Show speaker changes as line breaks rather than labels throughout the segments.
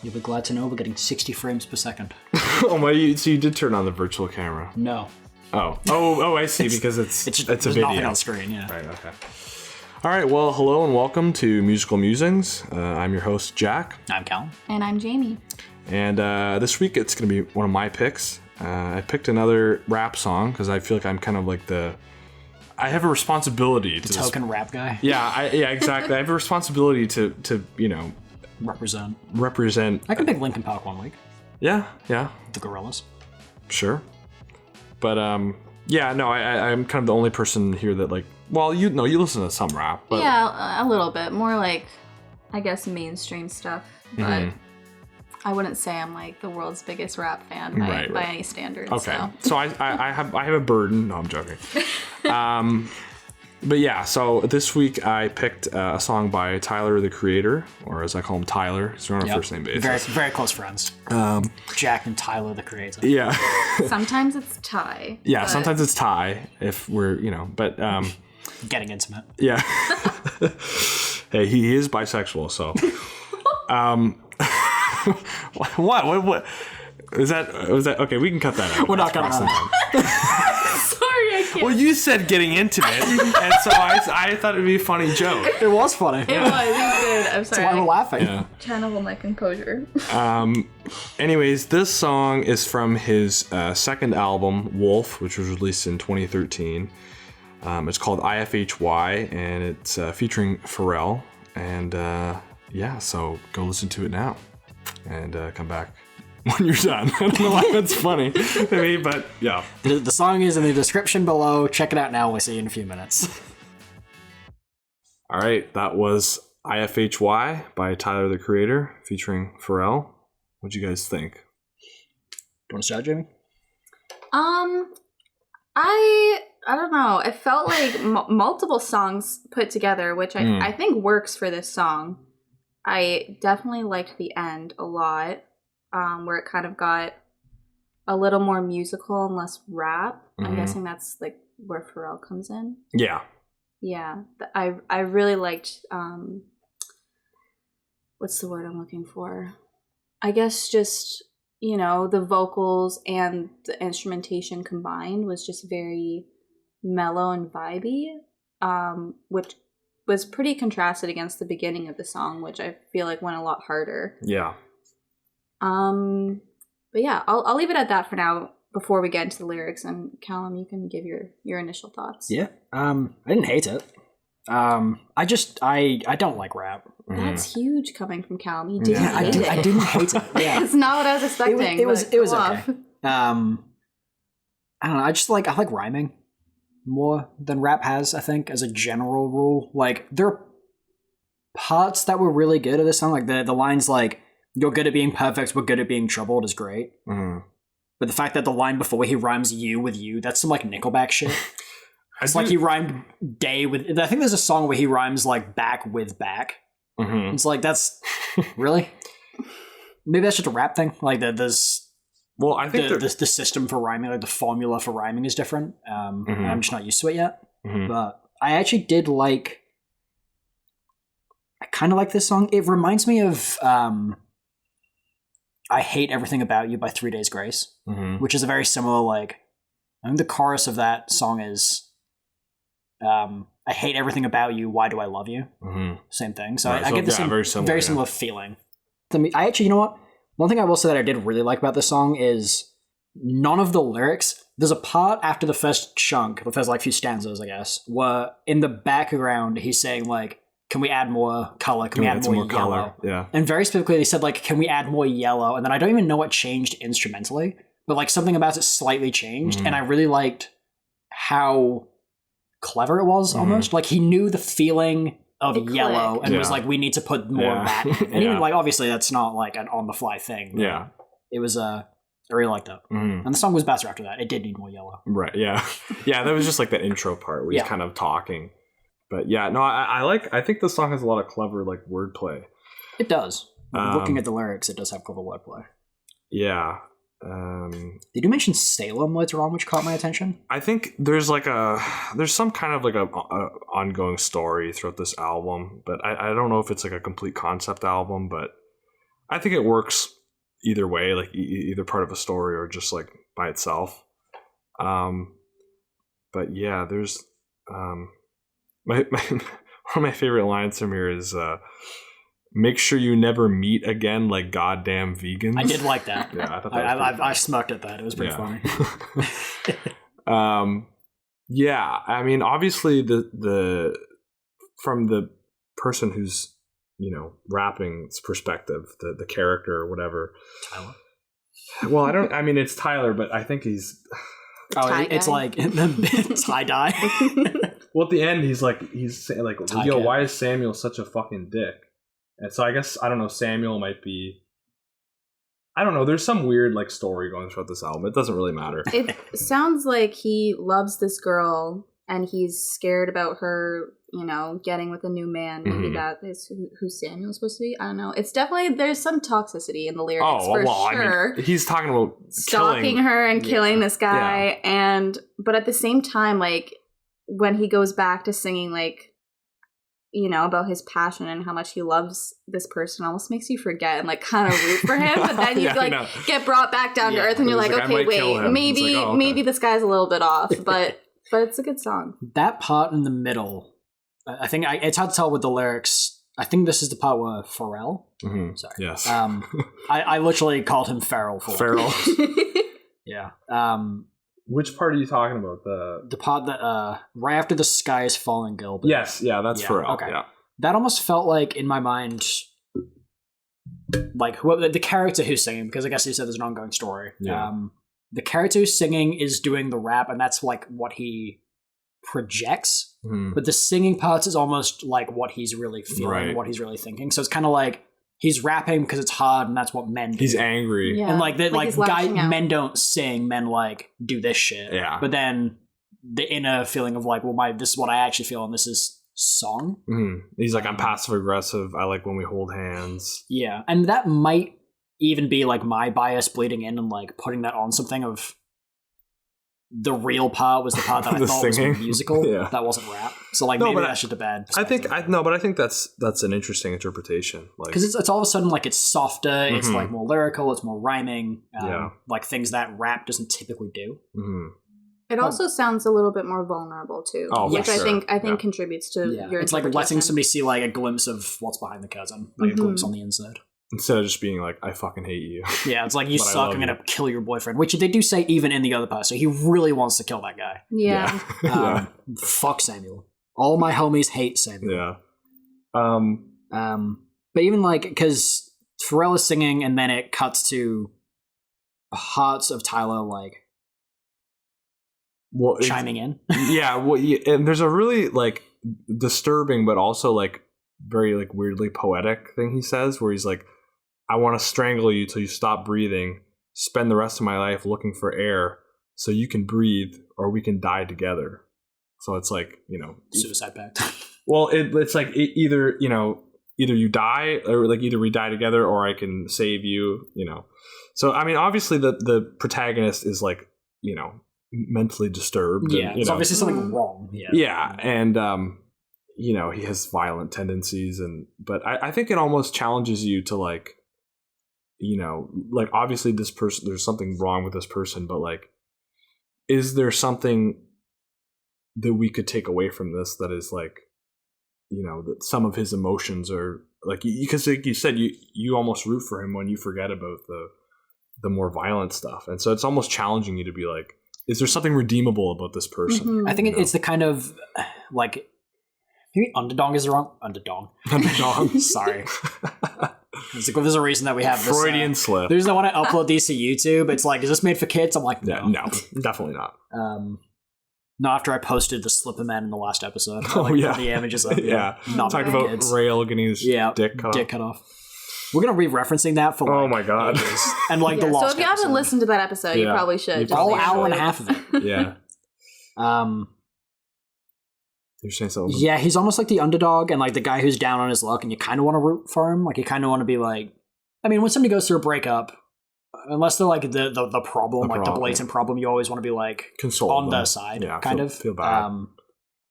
You'll be glad to know we're getting 60 frames per second.
So you did turn on the virtual camera?
No.
Oh, I see, because it's a video.
Nothing on screen, yeah.
Right, okay. All right, well, hello and welcome to Musical Musings. I'm your host, Jack.
I'm Callum.
And I'm Jamie.
And this week it's going to be one of my picks. I picked another rap song because I feel like I'm kind of like I have a responsibility to
token rap guy.
Yeah, exactly. I have a responsibility to represent.
I can pick Linkin Park one week.
Yeah.
The Gorillas.
Sure. But I'm kind of the only person here that you listen to some rap. But
yeah, a little bit more like, I guess, mainstream stuff. But I wouldn't say I'm like the world's biggest rap fan by any standards.
Okay, so I have a burden. No, I'm joking. But yeah, so this week I picked a song by Tyler, the Creator, or as I call him, Tyler. He's on a first name basis.
Very, very close friends. Jack and Tyler, the Creator.
Yeah.
Sometimes it's Ty.
Yeah, sometimes it's Ty if we're, but...
Getting intimate.
Yeah. Hey, he is bisexual, so... What? Was that okay? We can cut that out.
We're not cutting that.
Sorry, I can't.
Well, you said getting intimate, and so I thought it'd be a funny joke.
It was funny.
It was good. I'm sorry.
That's why we're laughing.
Yeah.
Trying to hold my composure.
Anyways, this song is from his second album, Wolf, which was released in 2013. It's called IFHY, and it's featuring Pharrell. And so go listen to it now, and come back when you're done. I don't know why that's funny to me, but yeah.
The song is in the description below. Check it out now. We'll see you in a few minutes.
All right, that was IFHY by Tyler, the Creator, featuring Pharrell. What'd you guys think?
Do you want to start, Jamie?
I don't know. It felt like multiple songs put together, which I think works for this song. I definitely liked the end a lot, where it kind of got a little more musical and less rap. I'm guessing that's like where Pharrell comes in.
Yeah.
Yeah. I really liked, what's the word I'm looking for? I guess just, the vocals and the instrumentation combined was just very mellow and vibey, which was pretty contrasted against the beginning of the song, which I feel like went a lot harder.
Yeah.
But yeah, I'll leave it at that for now before we get into the lyrics, and Callum, you can give your initial thoughts.
Yeah. I didn't hate it. I don't like rap.
That's huge coming from Callum. He didn't
I didn't hate it. Yeah.
It's not what I was expecting.
It was okay. I don't know. I like rhyming more than rap has, I think, as a general rule. Like, there are parts that were really good at this song. Like, the lines like, "You're good at being perfect, we're good at being troubled" is great. But the fact that the line before he rhymes "you" with "you," that's some, like, Nickelback shit. It's like he rhymed "day" with... I think there's a song where he rhymes, like, "back" with "back." It's like, that's... Really? Maybe that's just a rap thing. Like, there's... Well, I think the system for rhyming, like the formula for rhyming is different. And I'm just not used to it yet. But I actually did like... I kind of like this song. It reminds me of I Hate Everything About You by 3 Days Grace, which is a very similar, like... I think the chorus of that song is... I hate everything about you, why do I love you? Same thing. So I get this very similar feeling. I actually, you know what? One thing I will say that I did really like about this song is none of the lyrics. There's a part after the first chunk, the first few stanzas, I guess, where in the background he's saying like, "Can we add more color? Can we add more yellow?"
Color? Yeah.
And very specifically, they said like, "Can we add more yellow?" And then I don't even know what changed instrumentally, but like something about it slightly changed, and I really liked how clever it was. Almost like he knew the feeling of yellow and was like, we need to put more of that. And even like, obviously that's not like an on the fly thing.
Yeah.
It was, I really liked that. And the song was better after that. It did need more yellow.
Right. Yeah. Yeah. That was just like the intro part where he's kind of talking, but yeah, no, I think the song has a lot of clever like wordplay.
It does. Looking at the lyrics, it does have clever wordplay.
Yeah.
Did you mention Salem later on, which caught my attention?
I think there's some kind of like a ongoing story throughout this album, but I don't know if it's like a complete concept album, but I think it works either way, like either part of a story or just like by itself. But yeah, there's my one of my favorite lines from here is make sure you never meet again like goddamn vegans.
I did like that.
Yeah, I thought that was
I smirked at that. It was pretty funny.
Yeah, I mean, obviously the from the person who's, you know, rapping's perspective, the character or whatever.
Tyler.
Well, I mean, it's Tyler, but I think he's.
It's like the tie-dye.
Well, at the end, he's saying like, yo, why is Samuel such a fucking dick? And so I guess, I don't know, Samuel might be. I don't know. There's some weird like story going throughout this album. It doesn't really matter.
It sounds like he loves this girl and he's scared about her, you know, getting with a new man. Maybe that is who Samuel's supposed to be. I don't know. It's definitely, there's some toxicity in the lyrics for sure.
I mean, he's talking about
stalking her and killing this guy. Yeah. But at the same time, like when he goes back to singing, like, you know, about his passion and how much he loves this person, almost makes you forget and like kind of root for him. But then you get brought back down to earth and you're like, okay, wait, maybe this guy's a little bit off, but it's a good song.
That part in the middle, I think it's hard to tell with the lyrics. I think this is the part where Pharrell.
Mm-hmm.
Sorry.
Yes.
I literally called him Farrell.
Farrell.
Yeah.
Which part are you talking about?
The part that right after the sky is falling, Gilbert.
Yes, yeah, that's Pharrell.
Okay.
Yeah.
That almost felt like in my mind, like the character who's singing, because I guess you said there's an ongoing story.
Yeah.
The character who's singing is doing the rap, and that's like what he projects.
Mm-hmm.
But the singing parts is almost like what he's really feeling, what he's really thinking. So it's kind of like he's rapping because it's hard, and that's what men do.
He's angry.
Yeah. And like men don't sing, men like do this shit.
Yeah.
But then the inner feeling of like, well, this is what I actually feel, and this is song.
Mm-hmm. He's like, I'm passive aggressive. I like when we hold hands.
Yeah. And that might even be like my bias bleeding in and like putting that on something of the real part was the part that I thought singing was musical. Yeah. That wasn't rap. So like maybe that's just a bad perspective.
I think that's an interesting interpretation. Like,
because it's all of a sudden like it's softer, it's like more lyrical, it's more rhyming, like things that rap doesn't typically do.
Mm-hmm.
It also sounds a little bit more vulnerable too, which I think contributes to your.
It's like letting somebody see like a glimpse of what's behind the curtain, like a glimpse on the inside.
Instead of just being like, I fucking hate you.
Yeah, it's like, you suck, I'm going to kill your boyfriend. Which they do say even in the other part, so he really wants to kill that guy.
Yeah.
Fuck Samuel. All my homies hate Samuel.
Yeah.
But even like, because Pharrell is singing and then it cuts to parts of Tyler like chiming in.
Yeah, and there's a really like disturbing but also like very like weirdly poetic thing he says where he's like, I want to strangle you till you stop breathing, spend the rest of my life looking for air so you can breathe or we can die together. So it's like, you know,
suicide pact.
Well, it's like either you die or like either we die together or I can save you, you know. So I mean, obviously the protagonist is like, you know, mentally disturbed.
Yeah,
and,
it's obviously something wrong.
Yeah, and you know, he has violent tendencies, but I think it almost challenges you to like, you know, like obviously this person, there's something wrong with this person, but like, is there something that we could take away from this that is like, you know, that some of his emotions are like, because like you said, you almost root for him when you forget about the more violent stuff, and so it's almost challenging you to be like, is there something redeemable about this person?
Mm-hmm. I think it's the kind of like. Maybe underdog is wrong. Underdog. Sorry. There's a reason that we have this.
Freudian slip.
The reason I want to upload these to YouTube, it's like, is this made for kids? I'm like, no.
No, definitely not.
Not after I posted the Slipper Man in the last episode. The images of
not talk about kids. Rail getting his dick cut off. We're going to be referencing that for oh my god.
Ages. And like the lost
So if you haven't listened to that episode, you probably should.
All hour and a half of it.
Yeah. You're saying something?
Yeah, he's almost like the underdog and like the guy who's down on his luck, and you kind of want to root for him. Like you kind of want to be like, I mean, when somebody goes through a breakup, unless they're like the problem, the blatant problem, you always want to be like
console
on
them.
their side,
yeah,
kind
feel bad.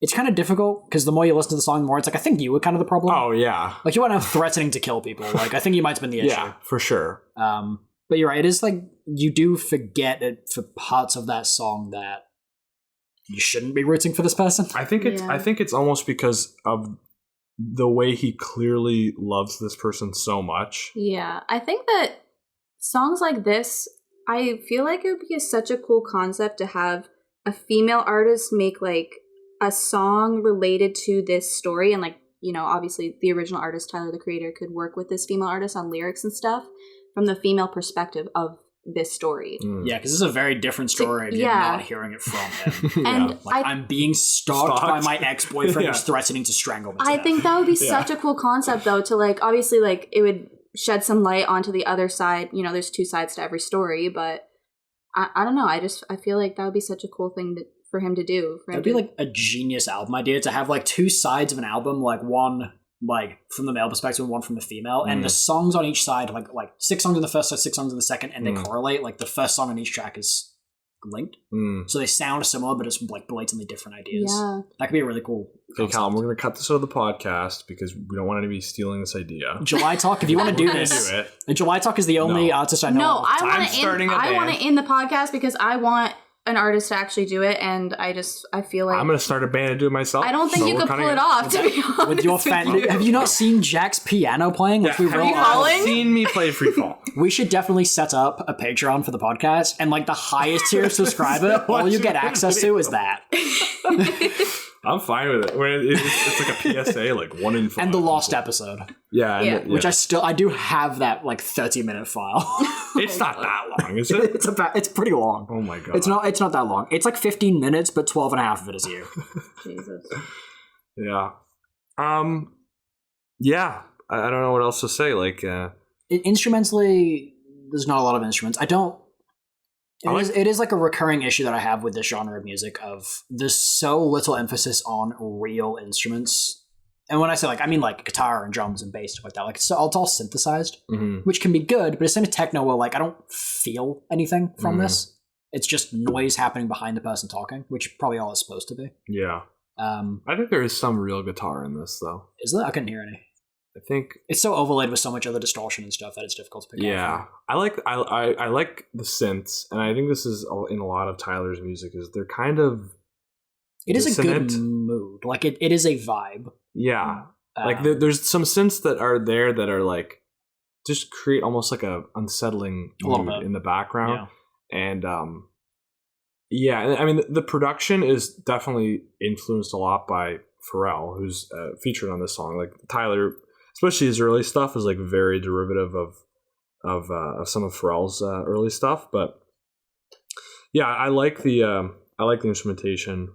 it's kind of difficult because the more you listen to the song, the more it's like, I think you were kind of the problem.
Oh, yeah.
Like, you weren't threatening to kill people. Like, I think you might have been the issue.
Yeah, for sure.
But you're right. It is like, you do forget it for parts of that song that you shouldn't be rooting for this person.
I think it's almost because of the way he clearly loves this person so much.
Yeah, I think that songs like this, I feel like it would be such a cool concept to have a female artist make like a song related to this story. And like, you know, obviously the original artist, Tyler, the Creator, could work with this female artist on lyrics and stuff from the female perspective of this story.
Yeah, because this is a very different story and you're not hearing it from him.
And
like, I'm being stalked by my ex-boyfriend who's threatening to strangle me.
I think that would be such a cool concept, though, to like, obviously, like, it would shed some light onto the other side. You know, there's two sides to every story, but I don't know. I feel like that would be such a cool thing for him to do.
That'd be like a genius album idea, to have like two sides of an album, like one like from the male perspective and one from the female, and the songs on each side, like 6 songs in the first side, 6 songs in the second, and they correlate. Like the first song on each track is linked, so they sound similar, but it's like blatantly different ideas.
Yeah,
that could be a really cool
Okay, Callum, we're going to cut this out of the podcast because we don't want anybody stealing this idea.
July Talk, if you want to do this, July Talk is the only artist I know.
No, I want to end the podcast because I want an artist to actually do it, and I feel like
I'm going to start a band and do it myself.
I don't think you could pull it off, to be honest.
With your have you not seen Jack's piano playing? Which we
Free-falling?
Seen me play Free Fall.
We should definitely set up a Patreon for the podcast, and like the highest tier subscriber, all you get access to is that.
I'm fine with it. It's like a PSA, like 1 in 5.
And the lost episode.
Yeah.
Which I do have that like 30-minute file.
It's not that long, is it?
It's pretty long.
Oh my god.
It's not that long. It's like 15 minutes, but 12 and a half of it is you.
Jesus.
Yeah. Yeah. I don't know what else to say. Like,
instrumentally, there's not a lot of instruments. It is like a recurring issue that I have with this genre of music of there's so little emphasis on real instruments. And when I say like, I mean like guitar and drums and bass, stuff like that. Like it's all synthesized, which can be good, but it's in a techno where like I don't feel anything from this. It's just noise happening behind the person talking, which probably all it's supposed to be.
Yeah. I think there is some real guitar in this though.
Is there? I couldn't hear any.
I think
it's so overlaid with so much other distortion and stuff that it's difficult to pick up.
Yeah, I like the synths, and I think this is in a lot of Tyler's music is they're kind of
it dissonant. Is a good mood, like it is a vibe.
Yeah, like there's some synths that are there that are like just create almost like a unsettling mood in the background, and yeah, I mean the production is definitely influenced a lot by Pharrell, who's featured on this song. Like Tyler. Especially his early stuff is like very derivative of some of Pharrell's early stuff, but yeah, I like the instrumentation.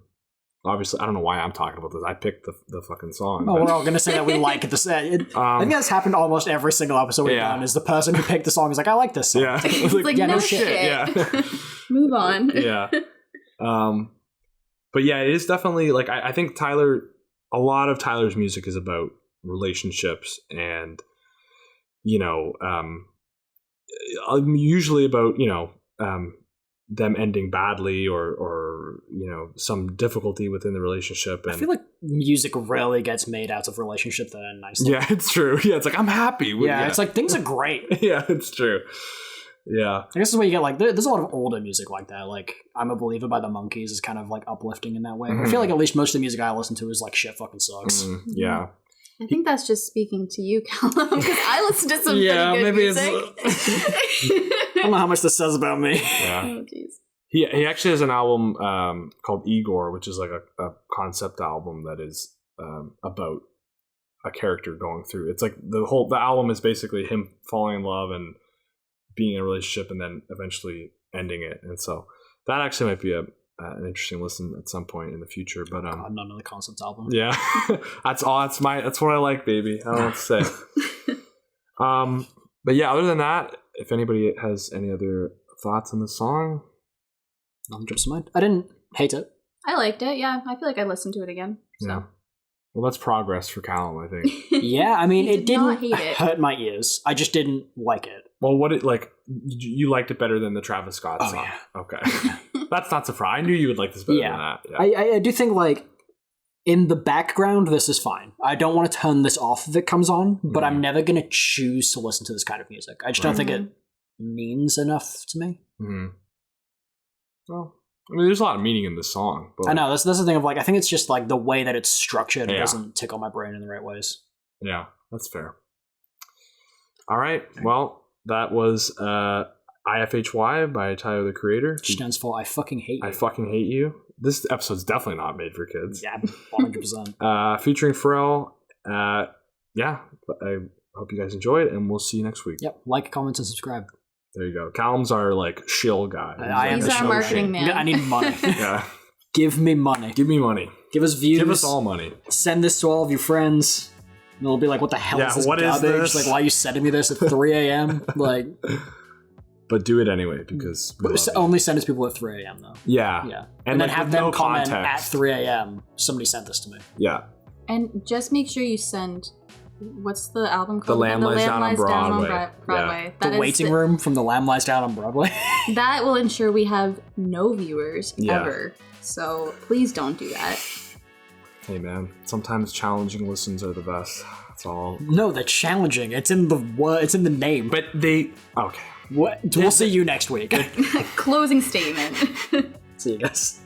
Obviously, I don't know why I'm talking about this. I picked the fucking song.
Oh, we're all gonna say that we like the song. I think that's happened almost every single episode we've done. Is the person who picked the song is like, I like this song.
Yeah,
it's like no shit.
Yeah,
move on.
Yeah, but yeah, it is definitely like I think Tyler. A lot of Tyler's music is about relationships and usually about them ending badly or some difficulty within the relationship. And
I feel like music rarely gets made out of relationships that end nicely.
Yeah, it's true. Yeah, it's like I'm happy.
It's like things are great.
Yeah, it's true. Yeah,
I guess this is where you get like there's a lot of older music like that. Like I'm a Believer by the Monkees is kind of like uplifting in that way. I feel like at least most of the music I listen to is like shit fucking sucks.
Yeah.
I think that's just speaking to you, Callum, because I listen to some pretty good music.
I don't know how much this says about me.
Yeah.
Oh, jeez.
He actually has an album called Igor, which is like a concept album that is about a character going through. It's like the album is basically him falling in love and being in a relationship and then eventually ending it. And so that actually might be an interesting listen at some point in the future. But
God, not another concept album.
Yeah, that's what I like, baby. I don't know what to say. But yeah, other than that, if anybody has any other thoughts on the song,
I'll just mind. I didn't hate it.
I liked it. Yeah, I feel like I'd listen to it again. So.
Yeah. Well, that's progress for Callum, I think.
Yeah, I mean, it didn't
hate
hurt my ears. I just didn't like it.
Well, you liked it better than the Travis Scott song. Yeah. Okay. That's not surprising. I knew you would like this better than that.
Yeah. I do think, like, in the background, this is fine. I don't want to turn this off if it comes on, but I'm never going to choose to listen to this kind of music. I just don't think it means enough to me.
Well, I mean, there's a lot of meaning in this song. But
I know, that's the thing of, like, I think it's just, like, the way that it's structured doesn't tickle my brain in the right ways.
Yeah, that's fair. All right, well, that was IFHY by Tyler, the Creator.
Which stands for I fucking hate you.
I fucking hate you. This episode's definitely not made for kids.
Yeah, 100%.
Featuring Pharrell. Yeah, I hope you guys enjoyed, and we'll see you next week.
Yep, like, comment, and subscribe.
There you go. Callum's our, like, shill guy.
I am
He's our marketing man.
I need money.
Yeah.
Give me money.
Give me money.
Give us views.
Give us all money.
Send this to all of your friends. And they'll be like, what the hell is this
what
garbage?
is this?
Like, why are you sending me this at 3 a.m.? Like,
but do it anyway, because
only send it to people at 3 a.m. though.
Yeah.
Yeah.
And
then
like,
have
with
them
no
comment
context.
at 3 a.m. Somebody sent this to me.
Yeah.
And just make sure you send, what's the album
The
called?
Lamb Lies Down on Broadway.
Broadway.
The Waiting Room from The Lamb Lies Down on Broadway.
That will ensure we have no viewers ever. So please don't do that.
Hey man, sometimes challenging listens are the best. That's all.
No, they're challenging. It's in the It's in the name.
But okay.
What? We'll see you next week.
Closing statement.
See you guys.